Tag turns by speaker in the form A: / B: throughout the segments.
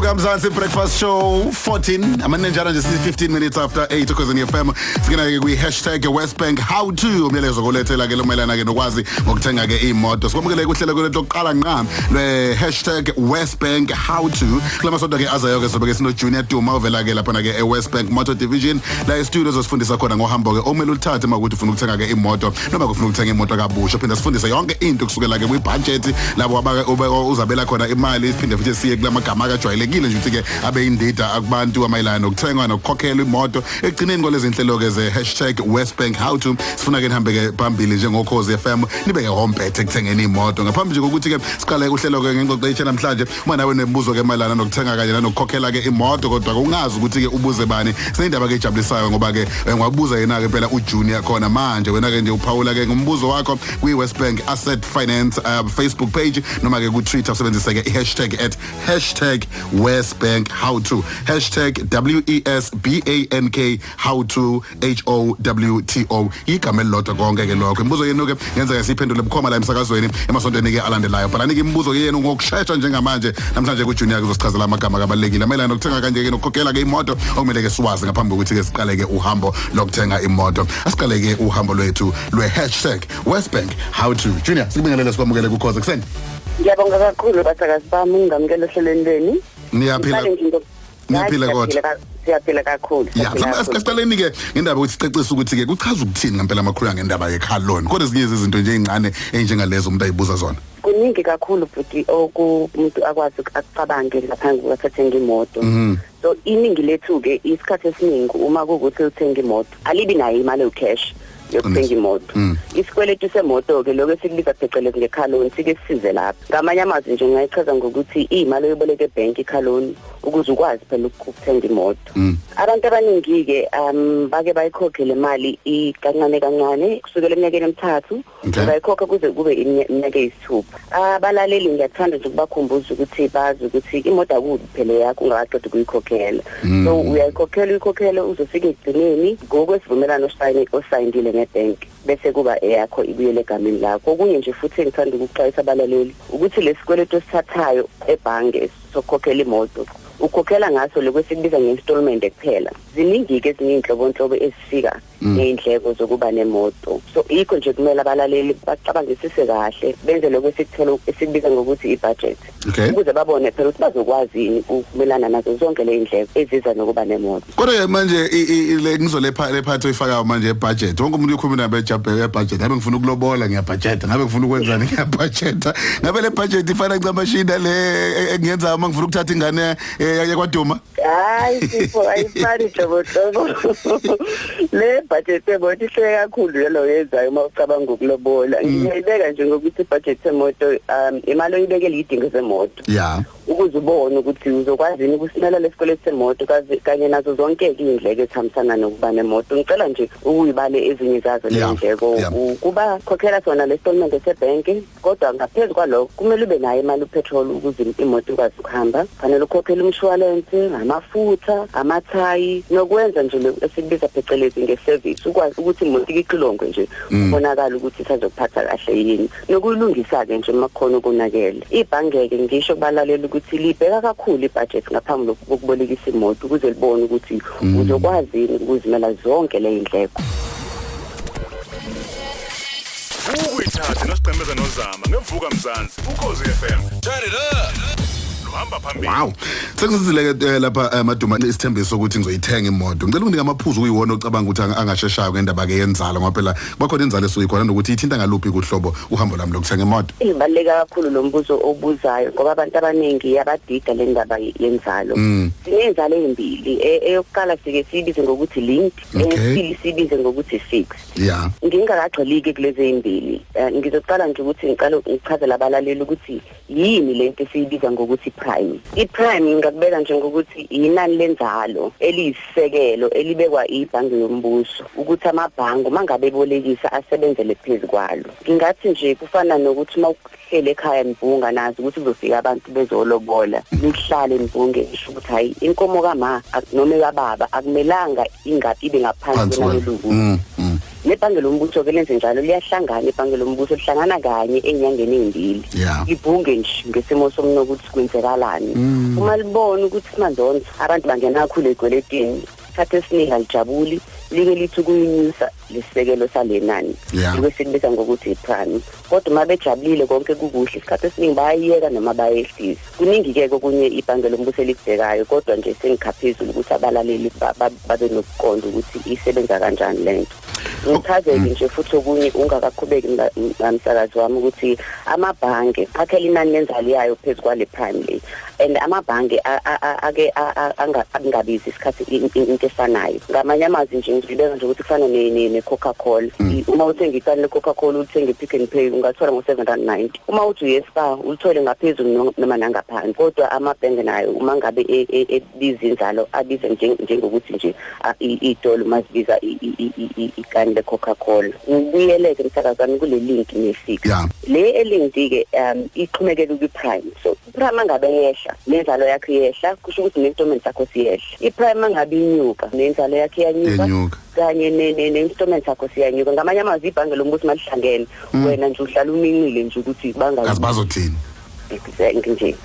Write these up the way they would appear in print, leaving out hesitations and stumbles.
A: Mzansi Breakfast Show 14. Amanenjana nje 15 minutes after 8 ukhozi FM. Sikena ke hashtag #WesBank how to umlayezo kolethela ke lomayelana ke nokwazi ngokuthenga ke imoto. Sikwamukele kuhlelo kwethu lokuqala ngqam le #WesBank how to. Klamasonto ke azayo ke sobe ke sino UJunior Duma ovela ke lapha ke eWesBank Motor Division la e-studio zosifundisa khona ngohambo ke omele uthathe makuthi ufuna ukuthenga ke imoto noma ufuna ukuthenga imoto kabusha phinda sifundise yonke into kusukela ke kwi-budget labo uzabela khona imali siphinde futhi siye kulamagama akajwayelekile nje ukuthi ke abe indida akubantu amayelana nokuthengwa nokukhokhela imoto ekugcineni kwalezi inhlelo ke ze #WesBank how to sifuna ke nihambe ke phambili njengokhozi FM nibe ke homepage ekuthengeni imoto ngaphambi nje kokuthi ke siqale uhlelo ke ngengxoxo namhlanje uma nawe nembuzo ke mayelana nokuthenga kanye nanokukhokhela ke imoto kodwa ungazi ukuthi ke ubuze bani sinendaba ke ejabulisayo ngoba ke ngwakubuza yena ke phela uJunior khona manje wena ke nje uphawula ke ngombuzo wakho kwi-WesBank Asset Finance Facebook page noma ke ku Twitter usebenzisa ke #WesBank how to #WESBANK how to HOWTO igama elilodwa konke ke lokho imibuzo yenu ke ngenzeka siphendule bukhoma la emsakazweni emasontweni ke alandelayo bhalani ke imibuzo ke yenu ngokusheshsha njengamanje namhlanje kuJunior kuzosichazela amagama kabalekile mayelana nokuthenga kanje ke nokukhokhela ke imoto okumele ke siwazi ngaphambi kokuthi ke siqale ke uhambo lokuthenga imoto asiqale ke uhambo lwethu #WesBank how to Junior sikubingelele sikwamukele kuKhozi kuseni.
B: Ngiyabonga kakhulu bathakazi bami ngamukela ohlelweni lweni.
A: Niyaphila kodwa.
B: Siyaphila kakhulu.
A: Asiqaleni ke ngendaba ukuthi sicecisa ukuthi ke kuchaza ukuthini ngempela amakhulu ngendaba yecar loan. Kodwa ezinye izinto nje ezincane enjengalezo umuntu ayibuza zona.
B: Kuningi kakhulu futhi umuntu akwazi ukucabange ngaphandle kokuthenga imoto. So iningi lethu ke isikhathi esiningi uma kuukuthi uthenga imoto alibi nayo imali ucash yokuthenga imoto. Isikweletu semoto ke lokho esikubiza phecelezi ngecar loan sike sisize lapha. Ngamanye amazwi nje ngayichaza ngokuthi imali oyiboleka ebank icar loan ukuze ukwazi phela ukuthenga imoto. Abantu abaningi ke bake bayikhokhe le mali kancane kusukela eminyakeni emithathu bayikhokha kuze kube iminyaka eyisithupha. Abalaleli ngiyathanda nje ukubakhumbuza ukuthi bazi ukuthi imoto akubi phela yakho ungaqeda ukuyikhokhela. So uyayikhokhela uzofika egcineni ngokwesivumelano osayindile ngebank bese kuba eyakho ibuyele egameni lakho. Okunye nje futhi ngithanda ukuxwayisa abalaleli ukuthi lesikweletu esithathayo ebhange sokhokhela imoto ukhokhela ngaso lokwesikubiza nge-installment kuphela. Ziningi ke ezinye inhlobonhlobo ezifika neindleko zokuba nemoto. So ikho nje kumele abalaleli bacabangisise kahle benze lokwesikuthela esikubiza ngokuthi i-budget. Ukuze babone phela ukuthi bazokwazi ukumelana nazo zonke le indleko eziza nokuba nemoto.
A: Kodwa manje le ngizolepha lephathi oyifakayo manje ebudget. Wonke umuntu ukhuluma nabe budget. Ngabe ngifuna ukulobola ngiyabudget. Ngabe ngifuna ukwenzani ngiyabudget. Ngabe le budget ifana ncamashina le engiyenza uma ngifuna ukuthatha ingane yakwaDuma.
B: Hayi sipho ayifani jobo. Le budget yemoto ihle kakhulu yelo yenzayo uma ucabanga ukulobola. Ngiyibeka nje ngokuthi budget yemoto imali oyibekele idingo zemoto. Ukuze ubone ukuthi uzokwazi ukusimela lesikweletu semoto kanye nazo zonke izindleko ezihambisana nokuba nemoto. Ngicela nje ukuyibale ezinye zazo le ndleko ukuba khokhela sona le installment esebank kodwa ngaphezulu kwalokho kumele ube nayo imali upetrol ukuze imoto ikwazi ukuhamba. Fanele ukhokhele umshwalense, amafutha, amathayi nokwenza nje esikubiza phecelezi ngeservice ukwazi ukuthi imoto iqilongwe nje ubonakala ukuthi isazokuphatha kahle yini nokuyilungisa ke nje makhona ukunakela. Ibhange ke ngisho kubalalela ukuthi libheka kakhulu ibudget ngaphambi kokubolekisa imoto ukuze libone ukuthi uzokwazi ukuzimela zonke le indleko.
C: Ukuyithatha nosiqhemeza nozama ngevuka Mzansi ukhozi FM. Turn it up.
A: Wow. Sekusizile lapha Maduma isithembiso ukuthi ngizoyithenga imoto. Ngicela ukuthi ngamaphuzu kuyiwona ocabanga ukuthi angasheshayo ngendaba ke yenzalo ngoba phela bakhona inzalo esuyikhona nokuthi ithinta ngaluphi kuhlobo uhambo lami lokuthenga imoto.
B: Ibaleka kakhulu lo mbuzo obuzayo ngoba abantu abaningi abadida le ndaba yenzalo. Sinenzalo ezimbili eyokuqala sike sibize ngokuthi linked, eyesibili sibize ngokuthi fixed. Ngingakagxiliki kulezi ezimbili. Ngizoqala nje ukuthi ngichazela abalaleli ukuthi yini lento esiyibiza ngokuthi prime. I-prime ngakubeka nje ngokuthi inani lenzalo eliyisisekelo elibekwa ibhange yombuso ukuthi amabhange mangabe ebolekisa asebenzele phezukwalo. Ngingathi nje kufana nokuthi mawuhlele ekhaya nibhunga nazi ukuthi kuzofika abantu bezolobola nihlale nibhunge isho ukuthi hayi inkomo kama noma kababa akumelanga ingabe ibe ngaphansi kwenani lokuthi nebhange lombuso ke lenze njalo liyahlangana ibhange lombuso lihlangana kanye enyangeni ezindili libhunge nje ngesimo somno ukuthi kwenzekalani uma libona ukuthi manje abantu bangena kakhulu ezikweletini isikhathi esiningi alijabuli like lithi kuyinyusa lesisekelo salenani bese kubiza ngokuthi iprime kodwa uma bejabulile konke kukuhle isikhathi esiningi bayiyeka noma bayehlisa kuningi ke okunye ibhange lombuso elibhekayo kodwa nje sengikhaphezulu ukuthi abalaleli babe nokuqonda ukuthi isebenza kanjani lento ngichazeke nje futhi okunye ungakaqhubeki ngamsakazi wami ukuthi amabhange akhela inani lenzalo yayo phezulu kwale prime rate and amabhange ake angabizi isikhathi into efanayo ngamanye amazwi nje ngibeka nje ukuthi kufana ne-Coca-Cola uma uthenga ikani le-Coca-Cola uthenga i-Pick n Pay ungathola ngo-R7.90 uma uthi uYesBank ulithole ngaphezulu noma nangaphansi kodwa amabhange nayo uma ngabe ebiza inzalo abiza njengokuthi nje itolo mazibiza ikani le-Coca-Cola ngibuyeleke msakazami kule link ne-6 le elink ke iqhumekela kwi-prime so iprime ngabe yehla nenzalo yakhe yehla kusho ukuthi ne-installment yakho siyehla iprime ngabe inyuka nenzalo yakhe yanyuka kanye ne-installment yakho siyanyuka ngamanye amazwi ibhange lombuso malihlangene wena nje uhlala uminqile nje ukuthi
A: bazothini
B: exactly nje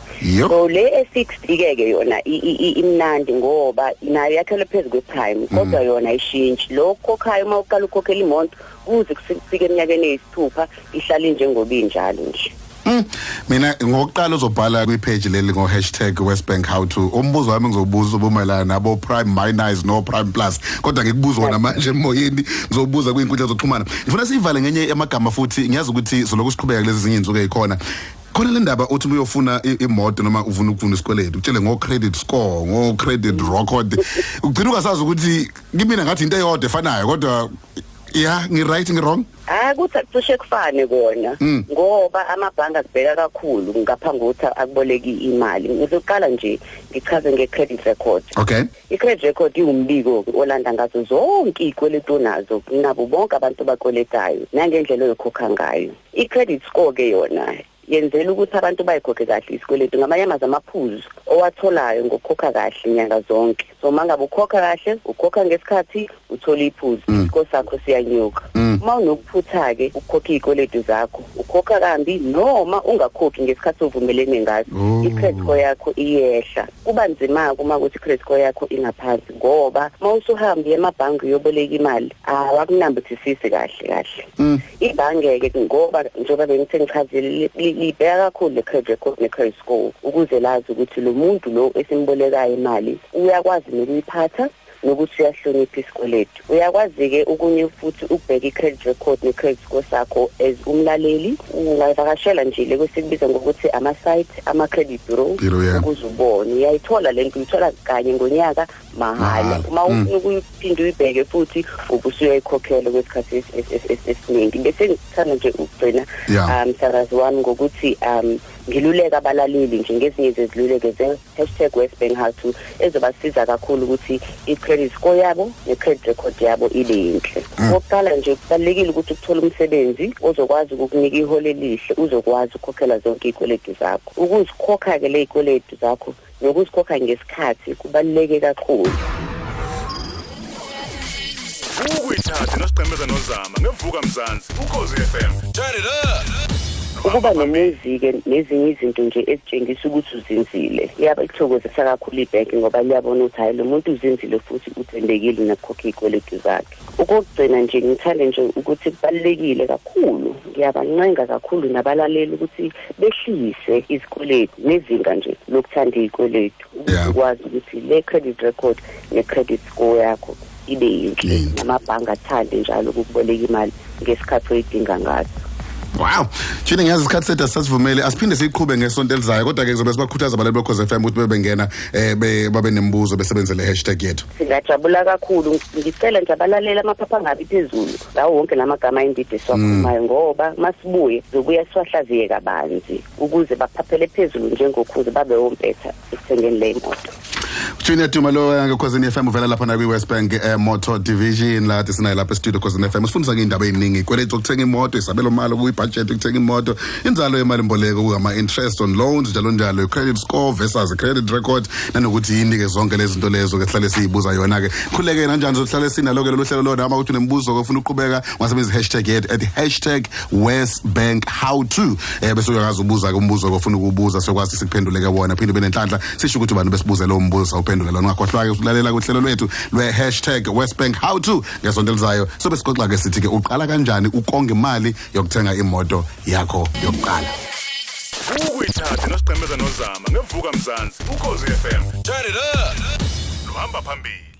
B: so le e60 ke yona imnandi ngoba nayo yakhele phezulu kweprime kodwa yona ayishintshi lo khokhayo uma uqala ukhokhela imoto kuze kufike eminyakeni eyisithupha ihlala njengoba injalo nje
A: mina ngokuqala uzobhala kwi-page leli ngo#WesBank how to umbuzo wami ngizobuza ubumayelana nabo prime minus no prime plus kodwa ngikubuza wona manje emoyeni ngizobuza kwinkundla zokuxhumana ngifuna sivale ngenye amagama futhi ngiyazi ukuthi soloku siqhubeka kulezi zinye inzuku ezikhona khona le ndaba uthi uyofuna imoto noma uvuna isikweletu utshele ngo-credit score ngo-credit record ugcina ungasazi ukuthi kimina ngathi into eyodwa efanayo kodwa ngi-right ngi-wrong
B: kuthi akucishe kufane kona ngoba amabhange akubheka kakhulu ngaphambi kokuthi akuboleki imali ngizoqala nje ngichaze nge-credit record i-credit record iwumbiko olanda ngazo zonke izikweletu nazo nabo bonke abantu bakweletayo nangendlela oyokhokha ngayo i-credit score ke yona yenzela ukuthi abantu bayikhokhe kahle isikweletu ngamanye amazwi amaphuzu owatholayo ngokukhokha kahle inyanga zonke so mangabe ukhokha kahle ukhokha ngesikhathi uthola iphuzu isikolo sakho siyanyuka uma unokuphutha ke ukhokha izikweletu zakho ukhokha kambi noma ungakhokhi ngesikhathi ovumelene ngaso i-credit score yakho iyehla kuba nzima uma ukuthi i-credit score yakho ingaphansi ngoba uma usuhamba emabhange uyoboleka imali awakunambithisisi kahle ibhange ke ngoba njengoba bengithe ngichazile libheka kakhulu le-credit record ne-credit score ukuze lazi ukuthi lo muntu lo esimbolekayo imali uyakwazi nokuyiphatha nokuthi uyahlonipha isikweletu uyakwazi ke okunye futhi ukubheka i-credit record ne-credit score sakho as umlaleli ungavakashela nje lekwesikubiza ngokuthi ama-site ama-credit bureau ukuze ubone uyayithola lento uyithola kanye ngonyaka mahala uma ufuna ukuyiphinda uyibheke futhi ubusuyayikhokhela kwesikhathi esiningi bese ngithanda nje ukugcina msakazi wami ngokuthi ngiluleka abalaleli nje ngezinye zeziluleke ze#WesBank how to ezobasiza kakhulu ukuthi i-credit score yabo ne-credit record yabo ibe yinhle oqala nje kubalekile ukuthi ukuthola umsebenzi ozokwazi ukukunika iholo elihle uzokwazi ukukhokhela zonke izikweletu zakho ukuzikhokha ke le zikweletu zakho nokuzikhokha ngesikhathi kubaluleke kakhulu
C: ukuyithatha nosiqemeza nozama ngevuka mzansi Ukhozi FM turn it up
B: ukuba nemuziki nezinye izinto nje ezitshengisa ukuthi uzinzile iyabakuthokozisa kakhulu ibhanki ngoba liyabona ukuthi hayi lo muntu uzinzile futhi uthembekile nakukhokha izikweletu zakhe ukugcina nje ngithanda nje ukuthi kubalekile kakhulu ngiyabancenga kakhulu nabalaleli ukuthi behlise izikweletu nezinga nje lokuthanda izikweletu ukwazi ukuthi le credit record ne-credit score yakho ibe yinhle namabhange athande njalo ukuboleka imali ngesikhathi oyidinga ngaso
A: Wow. Thina ngiyazi isikhathi sethu asasivumele asiphinde siqhube ngesonto elizayo kodwa ke ngizobe sibakhuthaza abalali beKhozi FM ukuthi bebengena babe nemibuzo besebenzele #yethu.
B: Singajabula kakhulu ngicela nje abalaleli amaphapha ngabi phezulu lawo wonke lamagama ayindidi siwakhulumayo ngoba masibuye zobuya siwahlaziye kabanzi ukuze baphaphele phezulu njengokhuze babe wompetha ekuthengeni le moto.
A: UJunior Duma lo Ukhozi FM uvela lapha na kwi-WesBank Motor Division la sinayo lapha e-studio Ukhozi FM sifundisa ngeindaba eziningi izikweletu ukuthenga imoto isabelo mali kuyibudget ukuthenga imoto inzalo yemali mboleko kungama interest on loans njalo credit score versus credit record nanokuthi yini ke zonke lezi zinto lezo ke sihlale sizibuza yona ke khuleke kanjani sohlale sinalo ke lo hlelo lona ama uthi nembuzo ofuna ukuqhubeka wasebenzisa hashtag at #WesBank how to bese uyakazi ubuza ke umbuzo ofuna ukubuza sokwazi sikuphenduleke wona phinde benenhlanhla sisho ukuthi abantu besibuze lo mbuzo uphendula lona ungakhohlwa ke ukulalela kuhlelo lwethu #WesBank how to ngesonto elizayo sobe sixoxa ke sithi ke uqala kanjani ukonga imali yokuthenga imoto yakho yokuqala
C: ukuyithatha nosiqhemeza nozama ngevuka mzansi Ukhozi FM turn it up luhamba phambili.